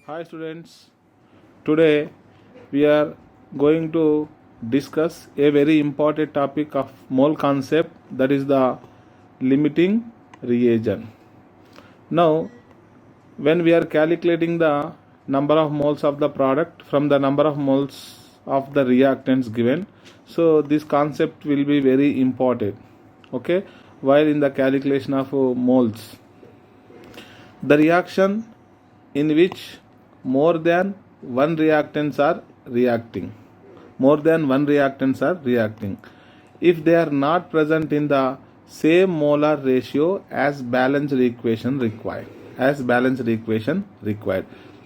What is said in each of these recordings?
Hi students, today we are going to discuss a very important topic of mole concept, that is the limiting reagent. Now when we are calculating the number of moles of the product from the number of moles of the reactants given, so this concept will be very important, okay, while in the calculation of moles. The reaction in which more than one reactants are reacting. If they are not present in the same molar ratio as balanced equation required.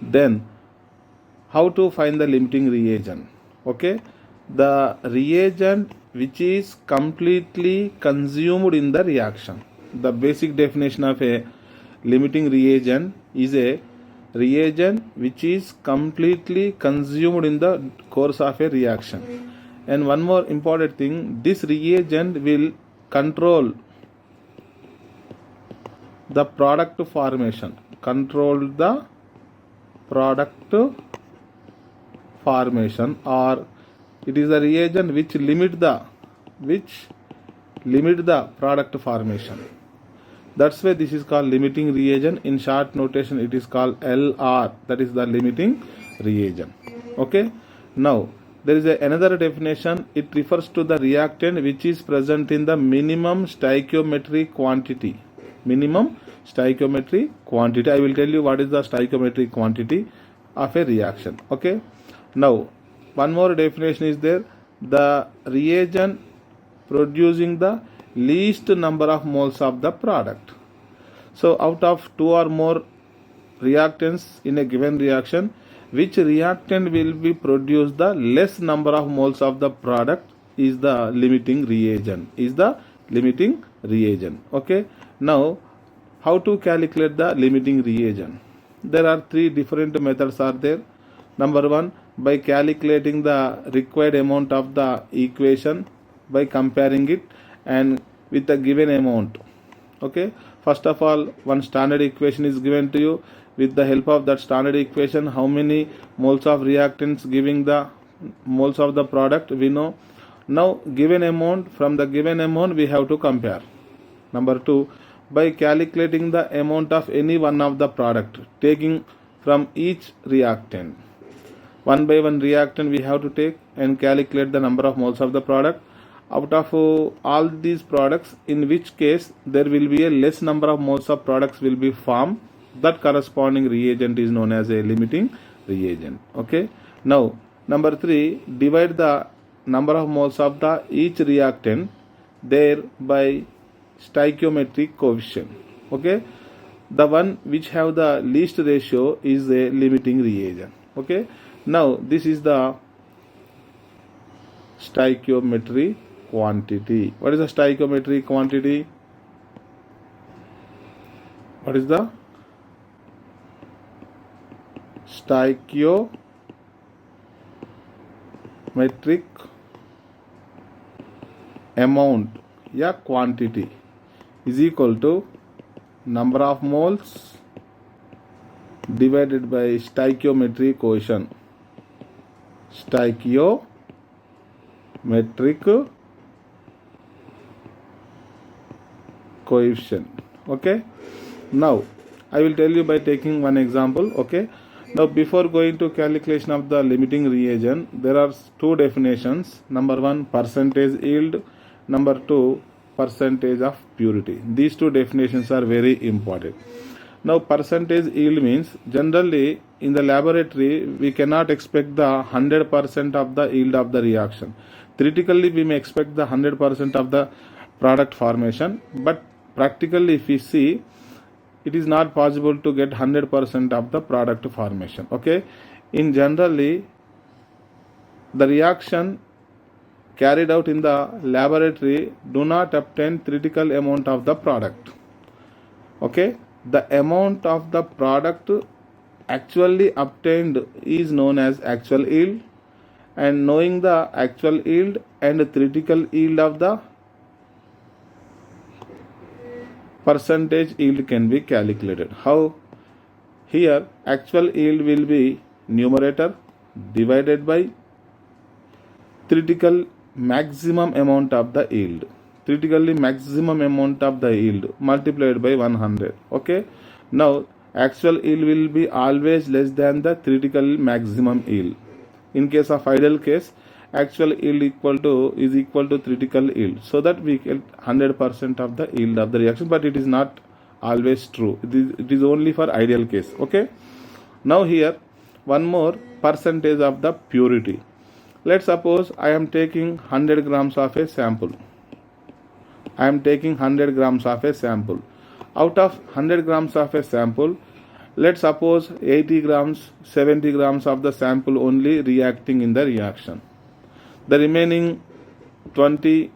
Then how to find the limiting reagent? Okay, the reagent which is completely consumed in the reaction. The basic definition of a limiting reagent is a reagent which is completely consumed in the course of a reaction. And one more important thing, this reagent will control the product formation. Or it is a reagent which limit the product formation. That's why this is called limiting reagent. In short notation it is called LR, that is the limiting reagent. Okay, now there is another definition. It refers to the reactant which is present in the minimum stoichiometric quantity. I will tell you what is the stoichiometric quantity of a reaction. Okay, now one more definition is there, the reagent producing the least number of moles of the product. So out of two or more reactants in a given reaction, which reactant will be produce the less number of moles of the product is the limiting reagent. Okay, now how to calculate the limiting reagent? There are three different methods are there. Number one, by calculating the required amount of the equation by comparing it and with the given amount. Okay, first of all, one standard equation is given to you. With the help of that standard equation, how many moles of reactants giving the moles of the product we know. Now given amount, from the given amount we have to compare. Number two, by calculating the amount of any one of the product, taking from each reactant. One by one reactant we have to take and calculate the number of moles of the product. Out of all these products, in which case there will be a less number of moles of products will be formed, that corresponding reagent is known as a limiting reagent. Okay, now number three, divide the number of moles of the each reactant there by stoichiometric coefficient. Okay, the one which have the least ratio is a limiting reagent. Okay, now this is the stoichiometry quantity. What is the stoichiometry quantity? What is the stoichiometric amount, quantity, is equal to number of moles divided by stoichiometric coefficient. Okay, now I will tell you by taking one example. Okay, now before going to calculation of the limiting reagent, there are two definitions. Number one, percentage yield. Number two, percentage of purity. These two definitions are very important. Now percentage yield means, generally in the laboratory we cannot expect the 100% of the yield of the reaction. Theoretically we may expect the 100% of the product formation, but practically if we see, it is not possible to get 100% of the product formation. Okay, in generally the reaction carried out in the laboratory do not obtain theoretical amount of the product. Okay, the amount of the product actually obtained is known as actual yield, and knowing the actual yield and theoretical yield of the percentage yield can be calculated. How? Here actual yield will be numerator divided by theoretical maximum amount of the yield, theoretically maximum amount of the yield multiplied by 100. Okay, now actual yield will be always less than the theoretical maximum yield. In case of ideal case, actual yield is equal to theoretical yield, so that we get 100% of the yield of the reaction, but it is not always true. It is only for ideal case. Okay, now here one more percentage of the purity. Let's suppose I am taking 100 grams of a sample. I am taking 100 grams of a sample. Out of 100 grams of a sample, let's suppose 80 grams, 70 grams of the sample only reacting in the reaction. The remaining 20,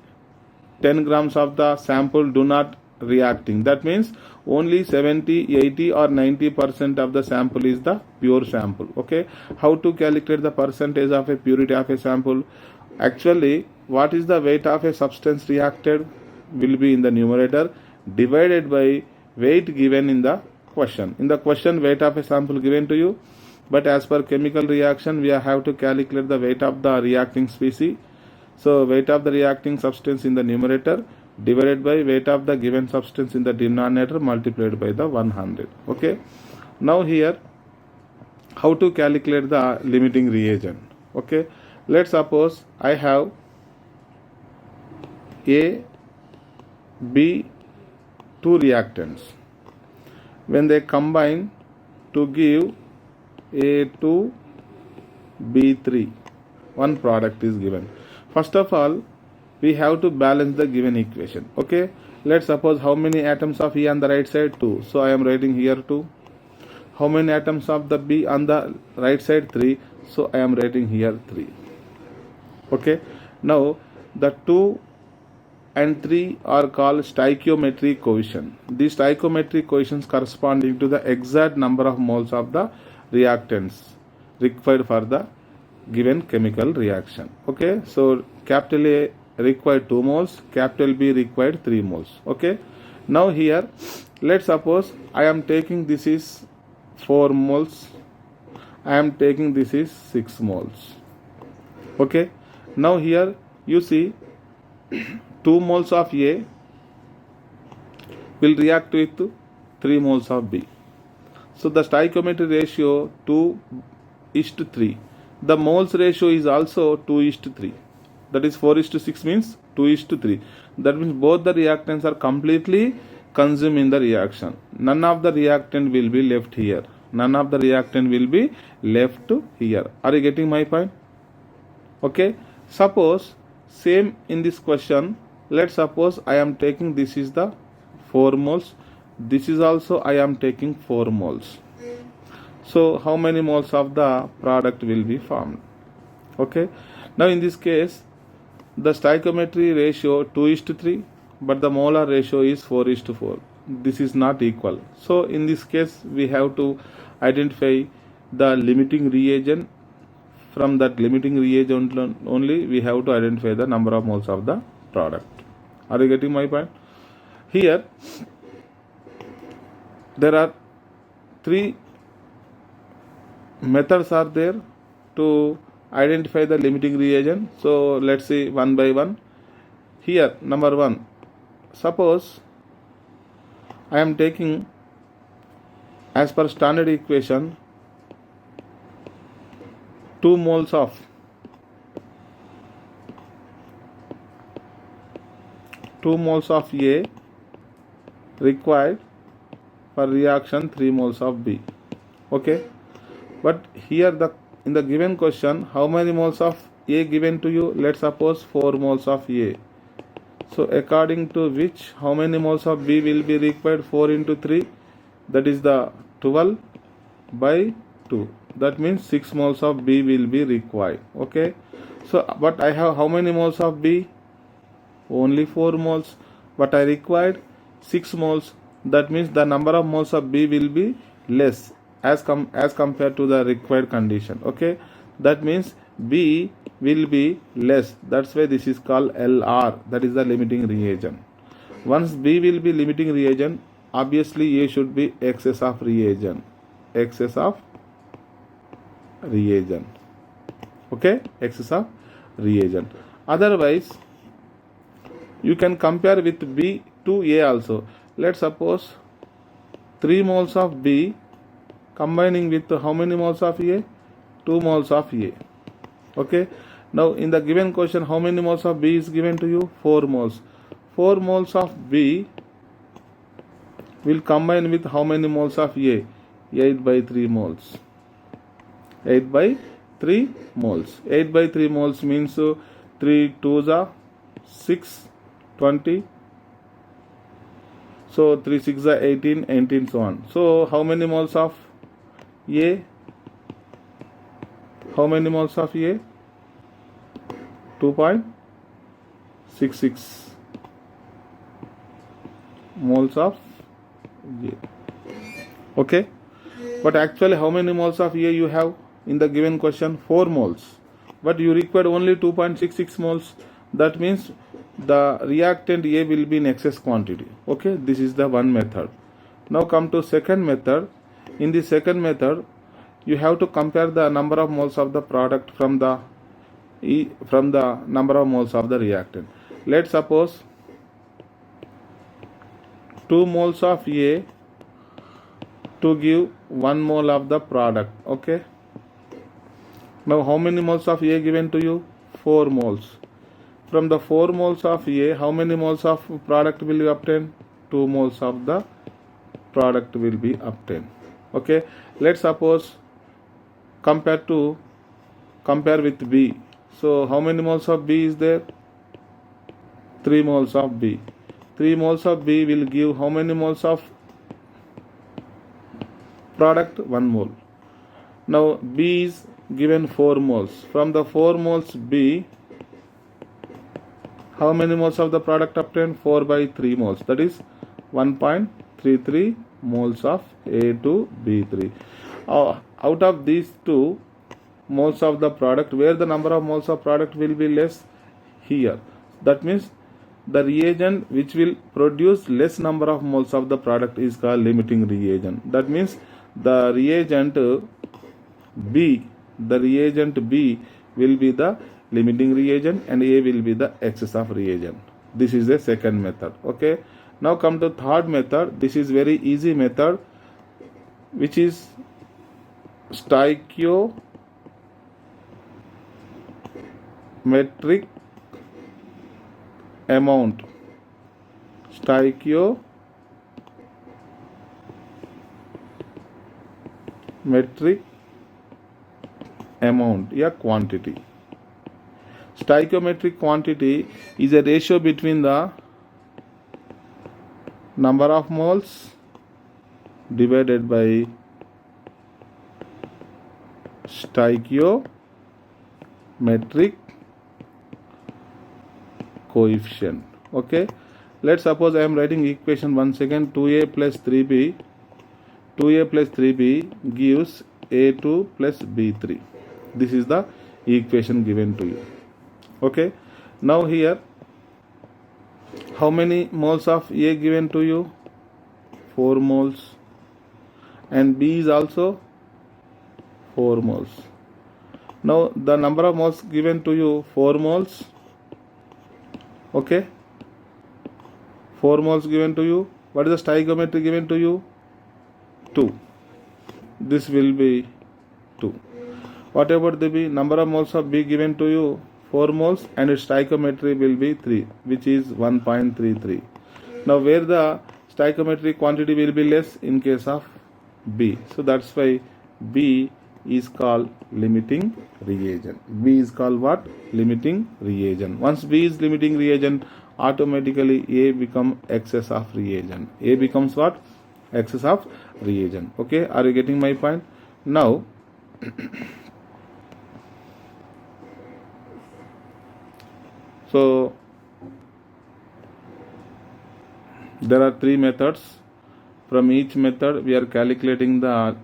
10 grams of the sample do not reacting. That means only 70, 80 or 90% of the sample is the pure sample. Okay, how to calculate the percentage of a purity of a sample? Actually, what is the weight of a substance reacted will be in the numerator divided by weight given in the question. In the question, weight of a sample given to you, but as per chemical reaction we have to calculate the weight of the reacting species. So weight of the reacting substance in the numerator divided by weight of the given substance in the denominator multiplied by the 100. Okay, now here how to calculate the limiting reagent? Okay, let's suppose I have A, B, two reactants. When they combine to give A2, B3, one product is given. First of all, we have to balance the given equation. Okay, let's suppose how many atoms of E on the right side? 2. So I am writing here 2. How many atoms of the B on the right side? 3. So I am writing here 3. Okay, now the 2 and 3 are called stoichiometric coefficient. These stoichiometric coefficients corresponding to the exact number of moles of the reactants required for the given chemical reaction. Okay, so capital A required 2 moles, capital B required 3 moles. Okay, now here let's suppose I am taking this is 4 moles, I am taking this is 6 moles. Okay, now here you see 2 moles of A will react with 3 moles of B. So the stoichiometric ratio 2:3. The moles ratio is also 2:3. That is 4:6 means 2:3. That means both the reactants are completely consumed in the reaction. None of the reactant will be left here. None of the reactant will be left here. Are you getting my point? Okay. Suppose same in this question. Let's suppose I am taking this is the 4 moles. This is also I am taking 4 moles. So how many moles of the product will be formed? Okay. Now in this case, the stoichiometry ratio 2:3, but the molar ratio is 4:4. This is not equal. So in this case, we have to identify the limiting reagent. From that limiting reagent only, we have to identify the number of moles of the product. Are you getting my point? Here, there are 3 methods are there to identify the limiting reagent. So let's see one by one. Here, number 1, suppose I am taking as per standard equation 2 moles of A required for reaction 3 moles of B. Okay, but here in the given question, how many moles of A given to you? Let's suppose 4 moles of A. So according to which, how many moles of B will be required? 4 into 3, that is the 12 by 2. That means 6 moles of B will be required. Okay, so but I have how many moles of B? Only 4 moles, but I required 6 moles. That means the number of moles of B will be less as compared to the required condition. Okay, that means B will be less. That's why this is called LR, that is the limiting reagent. Once B will be limiting reagent, obviously A should be excess of reagent. excess of reagent. Okay, excess of reagent. Otherwise, you can compare with B to A also. Let's suppose 3 moles of B combining with how many moles of A? 2 moles of A. Okay. Now in the given question, how many moles of B is given to you? 4 moles. 4 moles of B will combine with how many moles of A? 8 by 3 moles. 8 by 3 moles. 8 by 3 moles means 3 2s are 6, 20. So 3 6 are 18, 19, so on. So how many moles of A? How many moles of A? 2.66 moles of A. Okay. But actually how many moles of A you have in the given question? 4 moles. But you required only 2.66 moles. That means the reactant A will be in excess quantity. Okay. This is the one method. Now come to second method. In the second method, you have to compare the number of moles of the product from the number of moles of the reactant. Let's suppose 2 moles of A to give 1 mole of the product. Okay. Now how many moles of A given to you? 4 moles. From the 4 moles of A, how many moles of product will you obtain? 2 moles of the product will be obtained. Okay. Let's suppose compare with B. So how many moles of B is there? 3 moles of B. 3 moles of B will give how many moles of product? 1 mole. Now B is given 4 moles. From the 4 moles B, how many moles of the product obtained? 4 by 3 moles. That is 1.33 moles of A2B3. Out of these 2 moles of the product, where the number of moles of product will be less? Here. That means the reagent which will produce less number of moles of the product is called limiting reagent. That means the reagent B will be the limiting reagent and A will be the excess of reagent. This is the second method. Okay. Now come to third method. This is very easy method, which is stoichiometric amount. Stoichiometric amount, quantity. Stoichiometric quantity is a ratio between the number of moles divided by stoichiometric coefficient. Okay. Let's suppose I am writing equation once again. 2A plus 3B. 2A plus 3B gives A2 plus B3. This is the equation given to you. Okay. Now here, how many moles of A given to you? 4 moles. And B is also 4 moles. Now the number of moles given to you, 4 moles. Okay. 4 moles given to you. What is the stoichiometry given to you? 2. This will be 2. What about the B? Number of moles of B given to you? 4 moles, and its stoichiometry will be 3, which is 1.33. Now where the stoichiometric quantity will be less? In case of B. So that's why B is called limiting reagent. B is called what? Limiting reagent. Once B is limiting reagent, automatically A become excess of reagent. A becomes what? Excess of reagent. Okay, are you getting my point? Now so there are 3 methods. From each method we are calculating the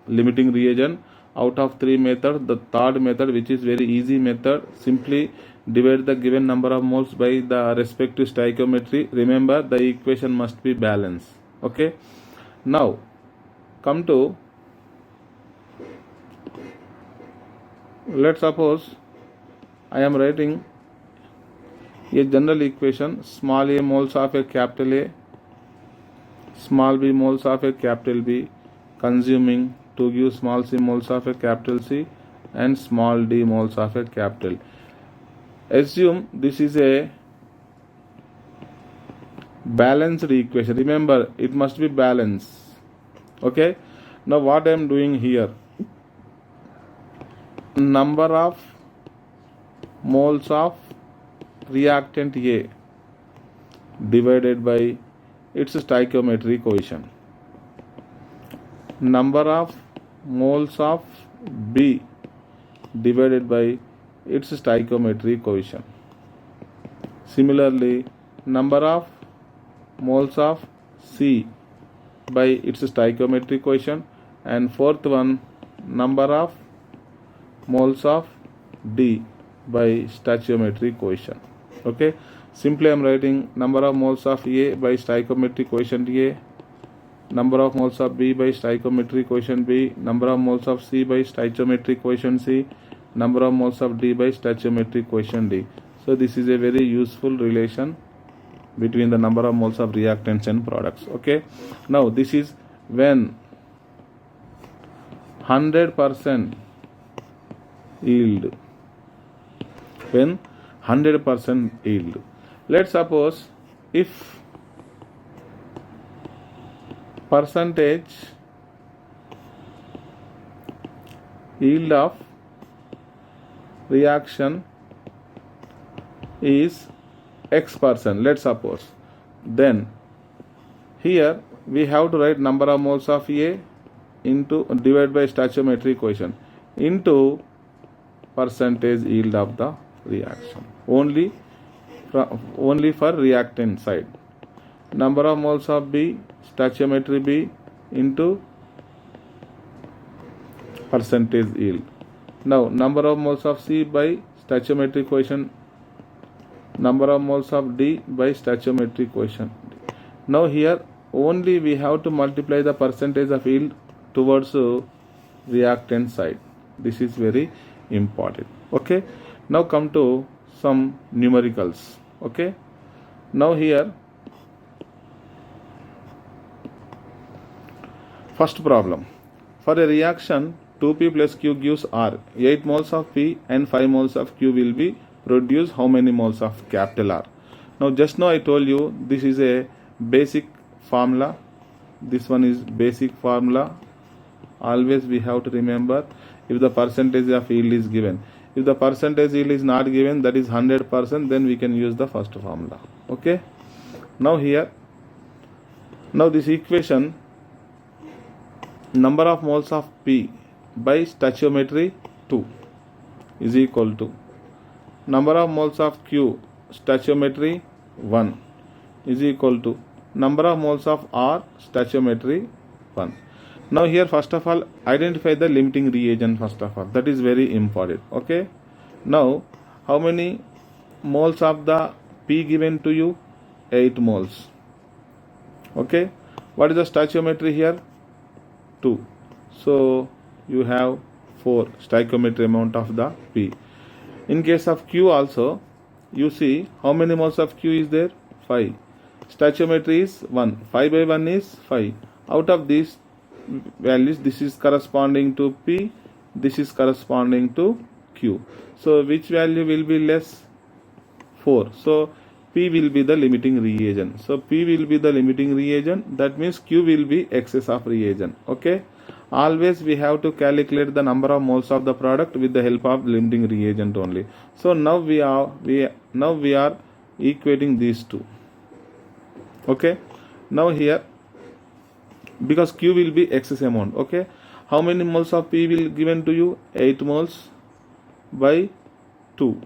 limiting reagent. Out of 3 methods, the third method, which is very easy method, simply divide the given number of moles by the respective stoichiometry. Remember, the equation must be balanced. Okay. Now come to Let's suppose I am writing a general equation: small a moles of a capital A, small b moles of a capital B, consuming to give small c moles of a capital C and small d moles of a capital. Assume this is a balanced equation. Remember, it must be balanced. Okay. Now what I am doing here, number of moles of reactant A divided by its stoichiometry coefficient, number of moles of B divided by its stoichiometry coefficient. Similarly, number of moles of C by its stoichiometry coefficient, and fourth one, number of moles of D by stoichiometry coefficient. Okay, simply I am writing number of moles of A by stoichiometry coefficient A, number of moles of B by stoichiometry coefficient B, number of moles of C by stoichiometry coefficient C, number of moles of D by stoichiometry coefficient D. So this is a very useful relation between the number of moles of reactants and products. Okay, now this is when 100% yield, when 100% yield. Let's suppose if percentage yield of reaction is X%, let's suppose, then here we have to write number of moles of A into divided by stoichiometry coefficient into percentage yield of the reaction, only for reactant side. Number of moles of B, stoichiometry B into percentage yield. Now number of moles of C by stoichiometry coefficient, number of moles of D by stoichiometry coefficient. Now here only we have to multiply the percentage of yield towards reactant side. This is very important. Okay, now come to some numericals. Okay, now here first problem, for a reaction 2P plus Q gives R, 8 moles of P and 5 moles of Q will be produced. How many moles of capital R? Now just now I told you this is a basic formula, this one is basic formula. Always we have to remember, if the percentage of yield is given, if the percentage yield is not given, that is 100%, then we can use the first formula. Okay, now here, now this equation, number of moles of P by stoichiometry 2 is equal to number of moles of Q stoichiometry 1 is equal to number of moles of R stoichiometry 1. Now here first of all identify the limiting reagent first of all, that is very important. Okay, now how many moles of the P given to you? 8 moles. Okay, what is the stoichiometry here? 2. So you have 4 stoichiometry amount of the P. In case of Q also, you see how many moles of Q is there? 5. Stoichiometry is 1. 5 by 1 is 5. Out of these values, this is corresponding to P, this is corresponding to Q. So which value will be less? 4. So P will be the limiting reagent. So P will be the limiting reagent. That means Q will be excess of reagent. Okay. Always we have to calculate the number of moles of the product with the help of limiting reagent only. So now we are equating these two. Okay. Now here, because Q will be excess amount. Okay. How many moles of P will given to you? 8 moles by 2.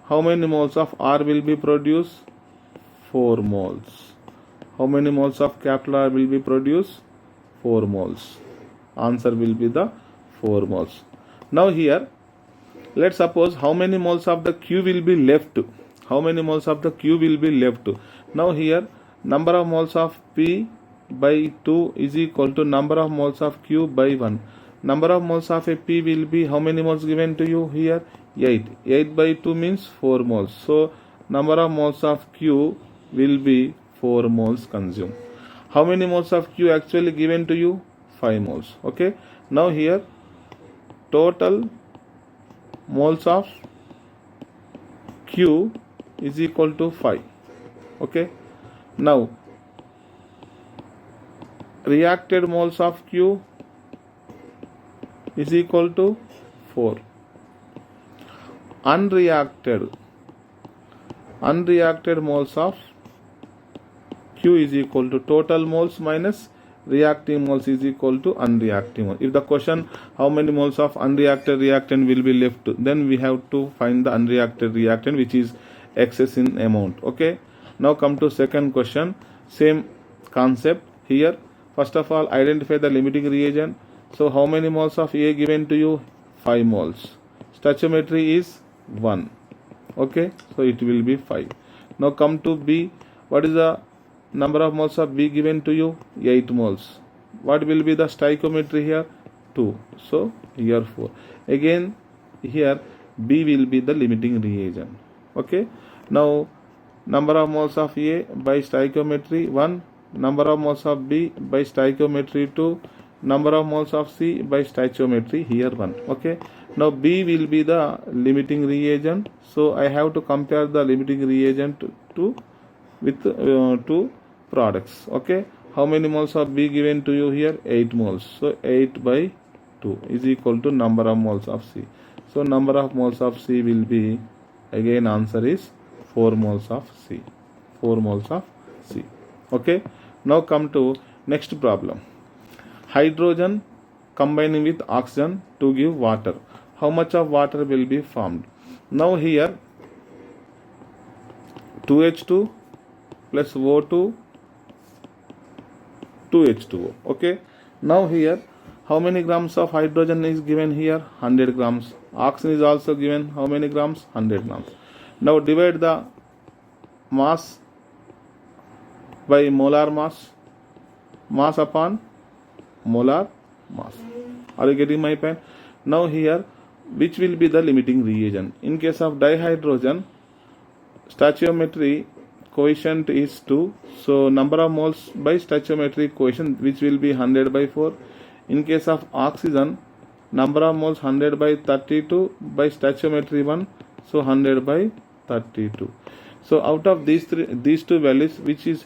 How many moles of R will be produced? 4 moles. How many moles of capital R will be produced? 4 moles. Answer will be the 4 moles. Now here, let's suppose how many moles of the Q will be left. How many moles of the Q will be left? Now here, number of moles of P by 2 is equal to number of moles of Q by 1. number of moles of a P will be how many moles given to you here? 8. 8 by 2 means 4 moles. So number of moles of Q will be 4 moles consumed. How many moles of Q actually given to you? 5 moles. Okay. Now here total moles of Q is equal to 5. Okay. Now reacted moles of Q is equal to 4. Unreacted moles of Q is equal to total moles minus reacting moles is equal to unreacting moles. If the question how many moles of unreacted reactant will be left, then we have to find the unreacted reactant which is excess in amount. Okay. Now come to second question. Same concept here. First of all, identify the limiting reagent. So how many moles of A given to you? 5 moles. Stoichiometry is 1. Okay. So it will be 5. Now come to B. What is the number of moles of B given to you? 8 moles. What will be the stoichiometry here? 2. So here 4. Again here B will be the limiting reagent. Okay. Now number of moles of A by stoichiometry 1. Number of moles of B by stoichiometry 2. Number of moles of C by stoichiometry here 1. Okay. Now B will be the limiting reagent. So I have to compare the limiting reagent with 2 products. Okay. How many moles of B given to you here? 8 moles. So 8 by 2 is equal to number of moles of C. So number of moles of C will be, again answer is 4 moles of C. 4 moles of C. Okay. Now come to next problem. Hydrogen combining with oxygen to give water. How much of water will be formed? Now here 2H2 plus O2 2H2O. Okay. Now here how many grams of hydrogen is given here? 100 grams. Oxygen is also given how many grams? 100 grams. Now divide the mass by molar mass. Mass upon molar mass. Are you getting my point? Now here which will be the limiting reagent? In case of dihydrogen, stoichiometry coefficient is 2. So number of moles by stoichiometry coefficient which will be 100 by 4. In case of oxygen, number of moles 100 by 32 by stoichiometry 1. So 100 by 32. So out of these two values, which is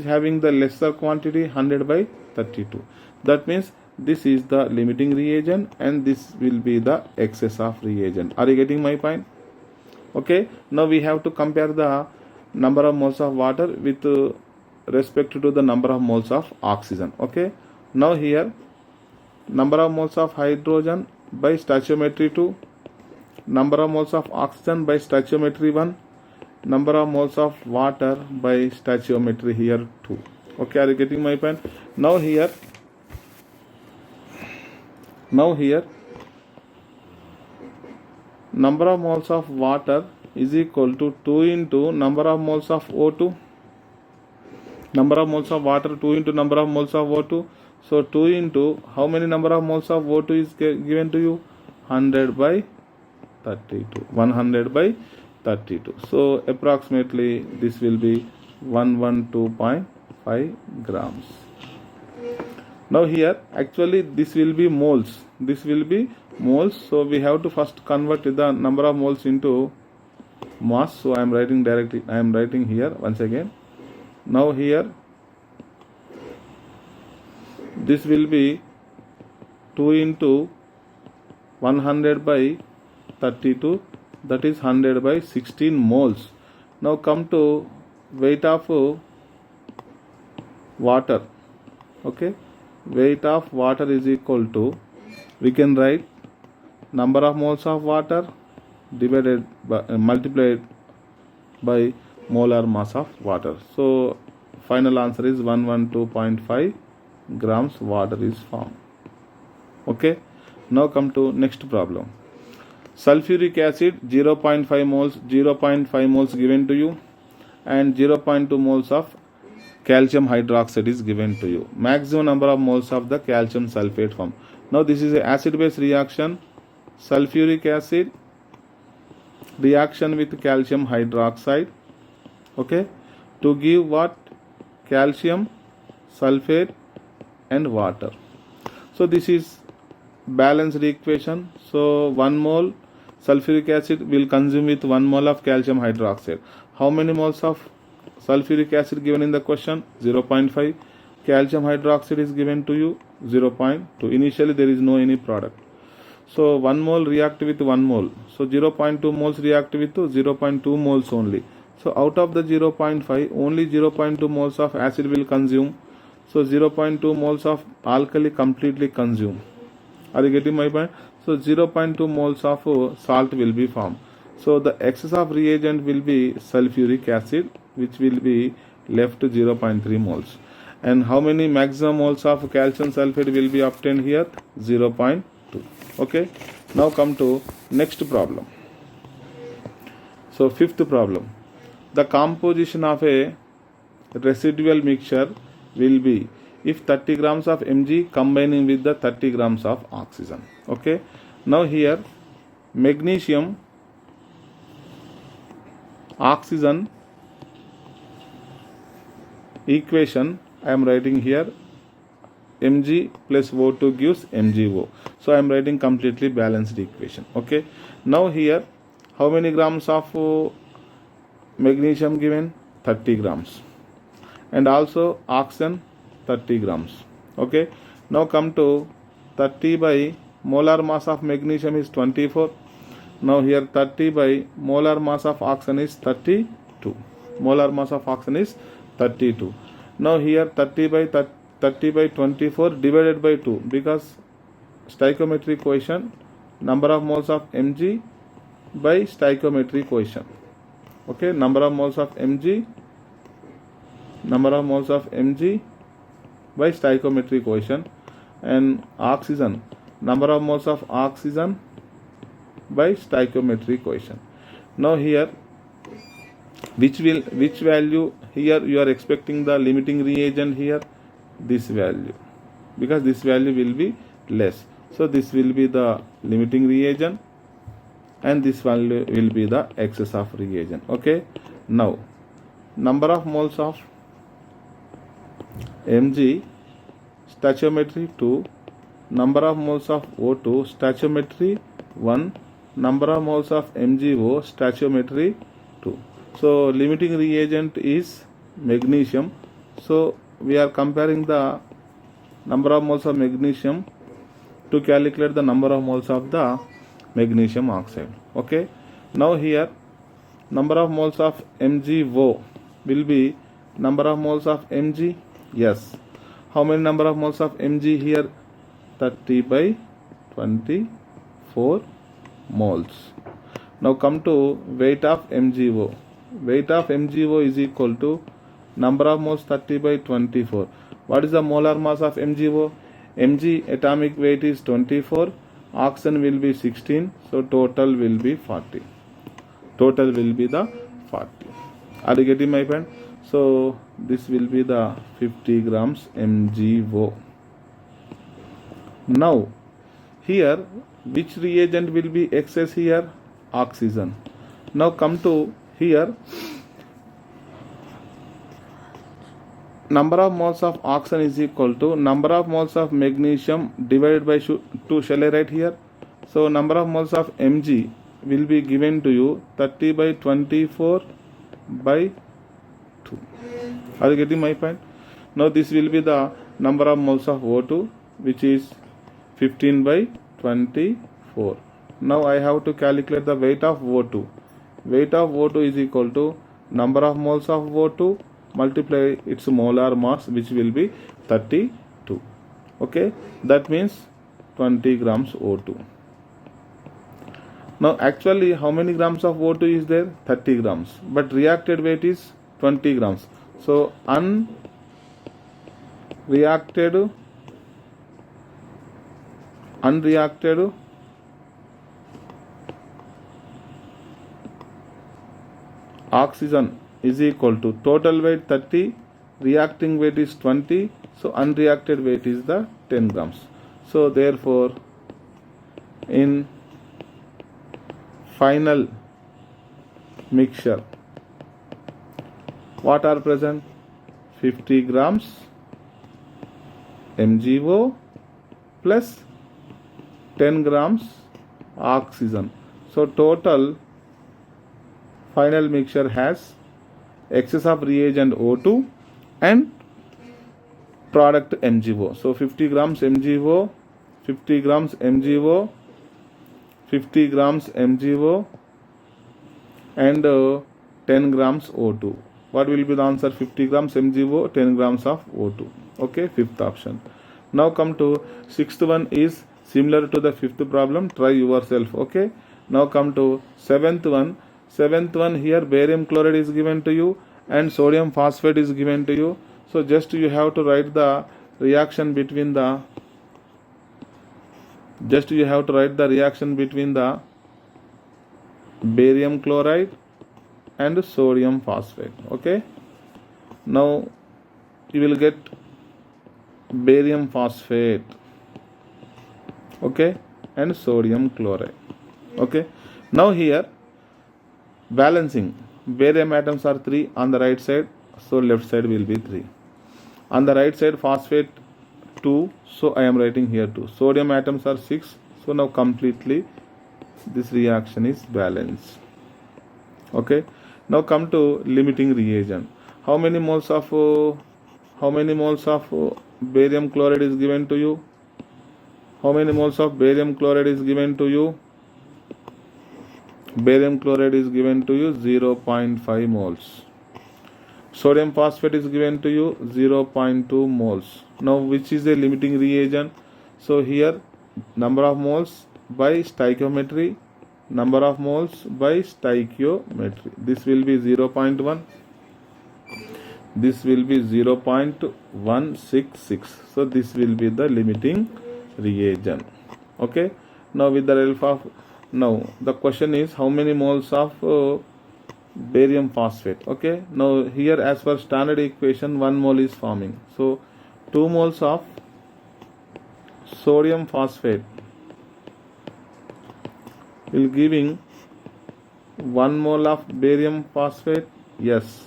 having the lesser quantity? 100 by 32. That means this is the limiting reagent and this will be the excess of reagent. Are you getting my point? Okay. Now we have to compare the number of moles of water with respect to the number of moles of oxygen. Okay. Now here number of moles of hydrogen by stoichiometry 2, number of moles of oxygen by stoichiometry 1, number of moles of water by stoichiometry here 2. Okay, are you getting my point? Now here number of moles of water is equal to 2 into number of moles of O2. Number of moles of water 2 into number of moles of O2. So 2 into how many number of moles of O2 is given to you? 100 by 32. 100 by 32. So approximately this will be 112.5 grams. Now here actually this will be moles. This will be moles. So we have to first convert the number of moles into mass. So I am writing directly. I am writing here once again. Now here this will be 2 into 100 by 32. That is 100 by 16 moles. Now come to weight of water. Okay. Weight of water is equal to, we can write number of moles of water divided by multiplied by molar mass of water. So final answer is 112.5 grams water is formed. Okay. Now come to next problem. Sulfuric acid 0.5 moles, 0.5 moles given to you, and 0.2 moles of calcium hydroxide is given to you. Maximum number of moles of the calcium sulfate form. Now this is a acid base reaction, sulfuric acid reaction with calcium hydroxide, okay, to give what? Calcium, sulfate and water. So this is balanced equation. So 1 mole sulfuric acid will consume with 1 mole of calcium hydroxide. How many moles of sulfuric acid given in the question? 0.5. Calcium hydroxide is given to you 0.2. Initially there is no any product. So 1 mole react with 1 mole. So 0.2 moles react with 0.2 moles only. So out of the 0.5, only 0.2 moles of acid will consume. So 0.2 moles of alkali completely consume. Are you getting my point? So 0.2 moles of salt will be formed. So the excess of reagent will be sulfuric acid, which will be left 0.3 moles. And how many maximum moles of calcium sulfate will be obtained here? 0.2. Okay. Now come to next problem. So fifth problem. The composition of a residual mixture will be if 30 grams of Mg combining with the 30 grams of oxygen. Okay. Now here magnesium, oxygen equation I am writing here. Mg plus O2 gives MgO. So I am writing completely balanced equation. Okay. Now here how many grams of magnesium given? 30 grams. And also oxygen 30 grams. Okay. Now come to 30 by molar mass of magnesium is 24. Now here 30 by molar mass of oxygen is 32. Molar mass of oxygen is 32. Now here 30 by 24 divided by 2, because stoichiometry coefficient, number of moles of Mg by stoichiometry coefficient. Okay, number of moles of Mg by stoichiometry coefficient, and oxygen, number of moles of oxygen by stoichiometry coefficient. Now here which value here you are expecting the limiting reagent here? This value, because this value will be less. So this will be the limiting reagent and this value will be the excess of reagent. Okay. Now number of moles of Mg, stoichiometry 2, number of moles of O2, stoichiometry 1, number of moles of MgO, stoichiometry 2. So limiting reagent is magnesium. So we are comparing the number of moles of magnesium to calculate the number of moles of the magnesium oxide. Okay. Now here number of moles of MgO will be number of moles of Mg. Yes. How many number of moles of Mg here? 30 by 24 moles. Now come to weight of MgO. Weight of MgO is equal to number of moles 30 by 24. What is the molar mass of MgO? Mg atomic weight is 24. Oxygen will be 16. So total will be 40. Total will be the 40. Are you getting my point? So this will be the 50 grams MgO. Now here which reagent will be excess here? Oxygen. Now come to here number of moles of oxygen is equal to number of moles of magnesium divided by 2. Shall I write here? So number of moles of Mg will be given to you 30 by 24 by 2. Are you getting my point? Now this will be the number of moles of O2, which is 15 by 24. Now I have to calculate the weight of O2. Weight of O2 is equal to number of moles of O2 multiply its molar mass, which will be 32. Okay, that means 20 grams O2. Now actually how many grams of O2 is there? 30 grams, but reacted weight is 20 grams. So unreacted oxygen is equal to total weight 30, reacting weight is 20, so unreacted weight is the 10 grams. So therefore in final mixture what are present? 50 grams MgO plus 10 grams oxygen. So total final mixture has excess of reagent O2 and product MgO. So 50 grams MgO, 50 grams MgO, 50 grams MgO and 10 grams O2. What will be the answer? 50 grams MgO, 10 grams of O2. Okay, fifth option. Now come to sixth one is similar to the fifth problem. Try yourself. Okay. Now come to seventh one. Seventh one, here barium chloride is given to you and sodium phosphate is given to you. So just you have to write the reaction between the barium chloride and sodium phosphate. Okay. Now you will get barium phosphate, okay, and sodium chloride. Okay. Now here balancing, barium atoms are 3 on the right side, so left side will be 3. On the right side phosphate 2, so I am writing here 2. Sodium atoms are 6, so now completely this reaction is balanced. Okay. Now come to limiting reagent. How many moles of barium chloride is given to you? How many moles of barium chloride is given to you? Barium chloride is given to you 0.5 moles. Sodium phosphate is given to you 0.2 moles. Now which is the limiting reagent? So here number of moles by stoichiometry, number of moles by stoichiometry. This will be 0.1. This will be 0.166. So this will be the limiting reagent. Okay. Now with the help of, now the question is how many moles of barium phosphate. Okay. Now here as per standard equation 1 mole is forming. So 2 moles of sodium phosphate will giving 1 mole of barium phosphate. Yes.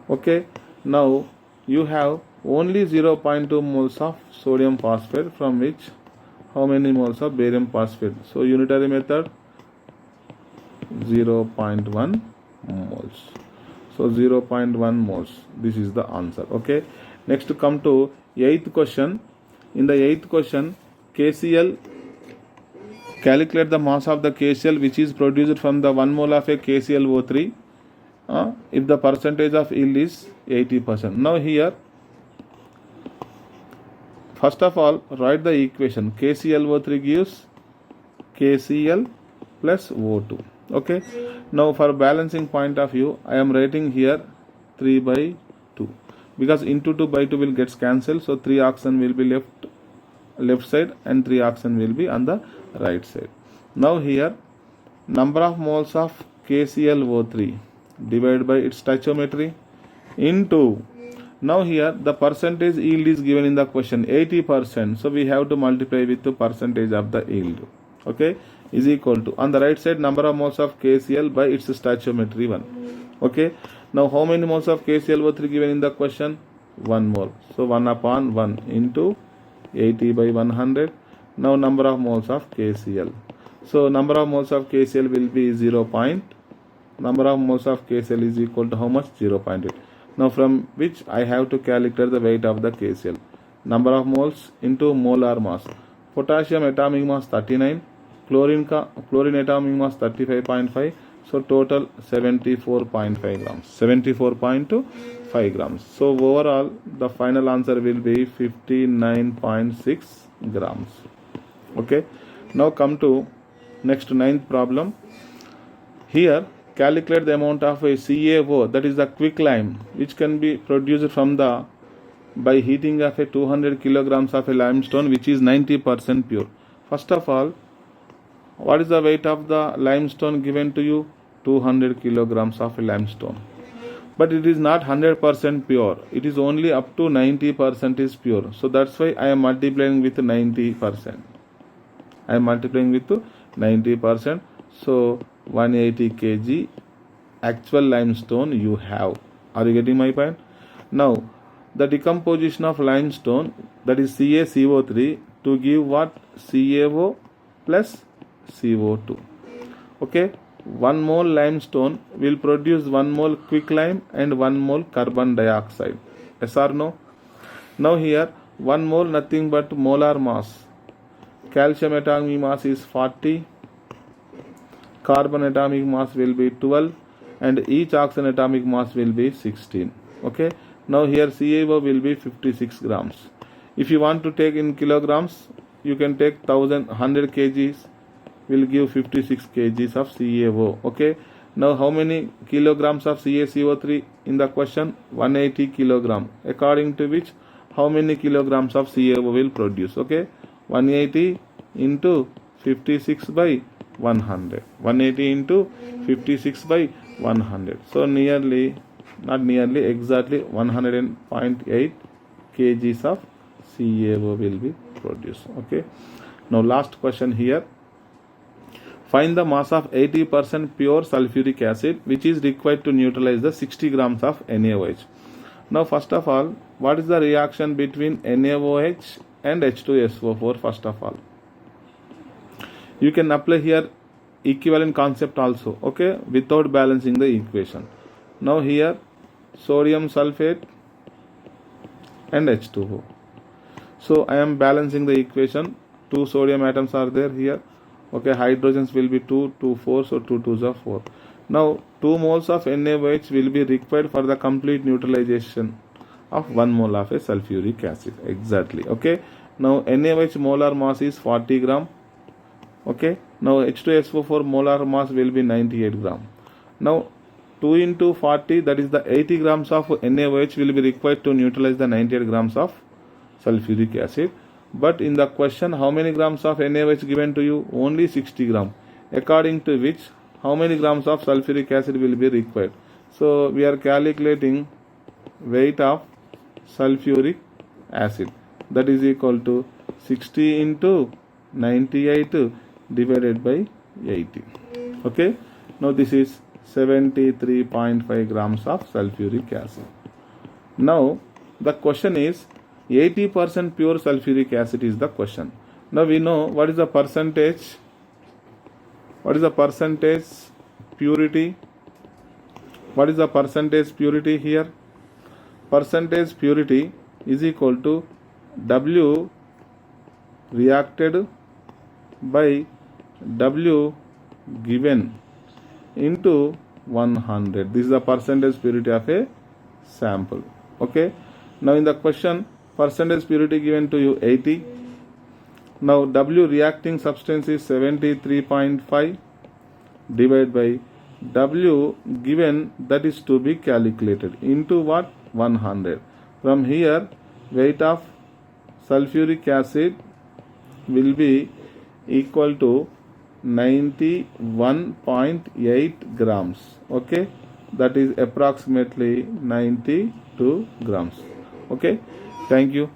Okay. Now you have only 0.2 moles of sodium phosphate, from which how many moles of barium phosphate? So unitary method 0.1 moles. So 0.1 moles. This is the answer. Okay. Next come to 8th question. In the 8th question, KCl, calculate the mass of the KCl which is produced from the 1 mole of a KClO3 if the percentage of yield is 80%. Now here first of all write the equation. KClO3 gives KCl plus O2. Okay. Now for balancing point of view, I am writing here 3 by 2 because into 2 by 2 will get cancelled. So 3 oxygen will be left side and 3 oxygen will be on the right side. Now here number of moles of KClO3 divided by its stoichiometry into, now here the percentage yield is given in the question 80%. So we have to multiply with the percentage of the yield. Okay, is equal to, on the right side number of moles of KCl by its stoichiometry 1. Okay. Now how many moles of KClO3 given in the question? 1 mole. So 1 upon 1 into 80 by 100. Now number of moles of KCl. So number of moles of KCl will be 0. Number of moles of KCl is equal to how much? 0.8. Now from which I have to calculate the weight of the KCl. Number of moles into molar mass. Potassium atomic mass 39. Chlorine atomic mass 35.5. So total 74.5 grams. 74.5 grams. So overall the final answer will be 59.6 grams. Okay. Now come to next 9th problem. Here calculate the amount of a CaO, that is the quicklime, which can be produced from the by heating of a 200 kilograms of a limestone which is 90% pure. First of all, what is the weight of the limestone given to you? 200 kilograms of a limestone. but it is not 100% pure. It is only up to 90% is pure. So that's why I am multiplying with 90%. I am multiplying with 90%. So 180 kg actual limestone you have. Are you getting my point? Now the decomposition of limestone, that is CaCO3, to give what? CaO plus CO2. Okay, 1 mole limestone will produce 1 mole quicklime and 1 mole carbon dioxide. Yes or no? Now here 1 mole nothing but molar mass. Calcium atomic mass is 40, carbon atomic mass will be 12, and each oxygen atomic mass will be 16. Okay, now here CaO will be 56 grams. If you want to take in kilograms, you can take 100 kgs will give 56 kgs of CaO. Okay, now how many kilograms of CaCO3 in the question? 180 kilogram. According to which, how many kilograms of CaO will produce? Okay, 180 into 56 by 100. 180 into 56 by 100. So nearly, not nearly, exactly 100.8 kgs of CaO will be produced. Okay, now last question here. Find the mass of 80% pure sulfuric acid which is required to neutralize the 60 grams of NaOH. Now first of all, what is the reaction between NaOH and H2SO4? First of all, you can apply here equivalent concept also, okay, without balancing the equation. Now here sodium sulfate and H2O. So I am balancing the equation. 2 sodium atoms are there here. Okay, hydrogens will be 2, 2, 4, so 2 2s are 4. Now 2 moles of NaOH will be required for the complete neutralization of 1 mole of a sulfuric acid. Exactly. Okay, now NaOH molar mass is 40 gram. Okay, now H2SO4 molar mass will be 98 gram. Now 2 into 40, that is the 80 grams of NaOH will be required to neutralize the 98 grams of sulfuric acid. But in the question, how many grams of NaOH given to you? Only 60 gram. According to which, how many grams of sulfuric acid will be required? So we are calculating weight of sulfuric acid. That is equal to 60 into 98 divided by 80. Okay. Now this is 73.5 grams of sulfuric acid. Now the question is 80% pure sulfuric acid is the question. Now we know what is the percentage. What is the percentage purity? What is the percentage purity here? Percentage purity is equal to W reacted by W given into 100. This is the percentage purity of a sample. Okay. Now in the question, percentage purity given to you 80. Now W reacting substance is 73.5 divided by W given, that is to be calculated, into what? 100. From here, weight of sulfuric acid will be equal to 91.8 grams. Okay, that is approximately 92 grams. Okay, thank you.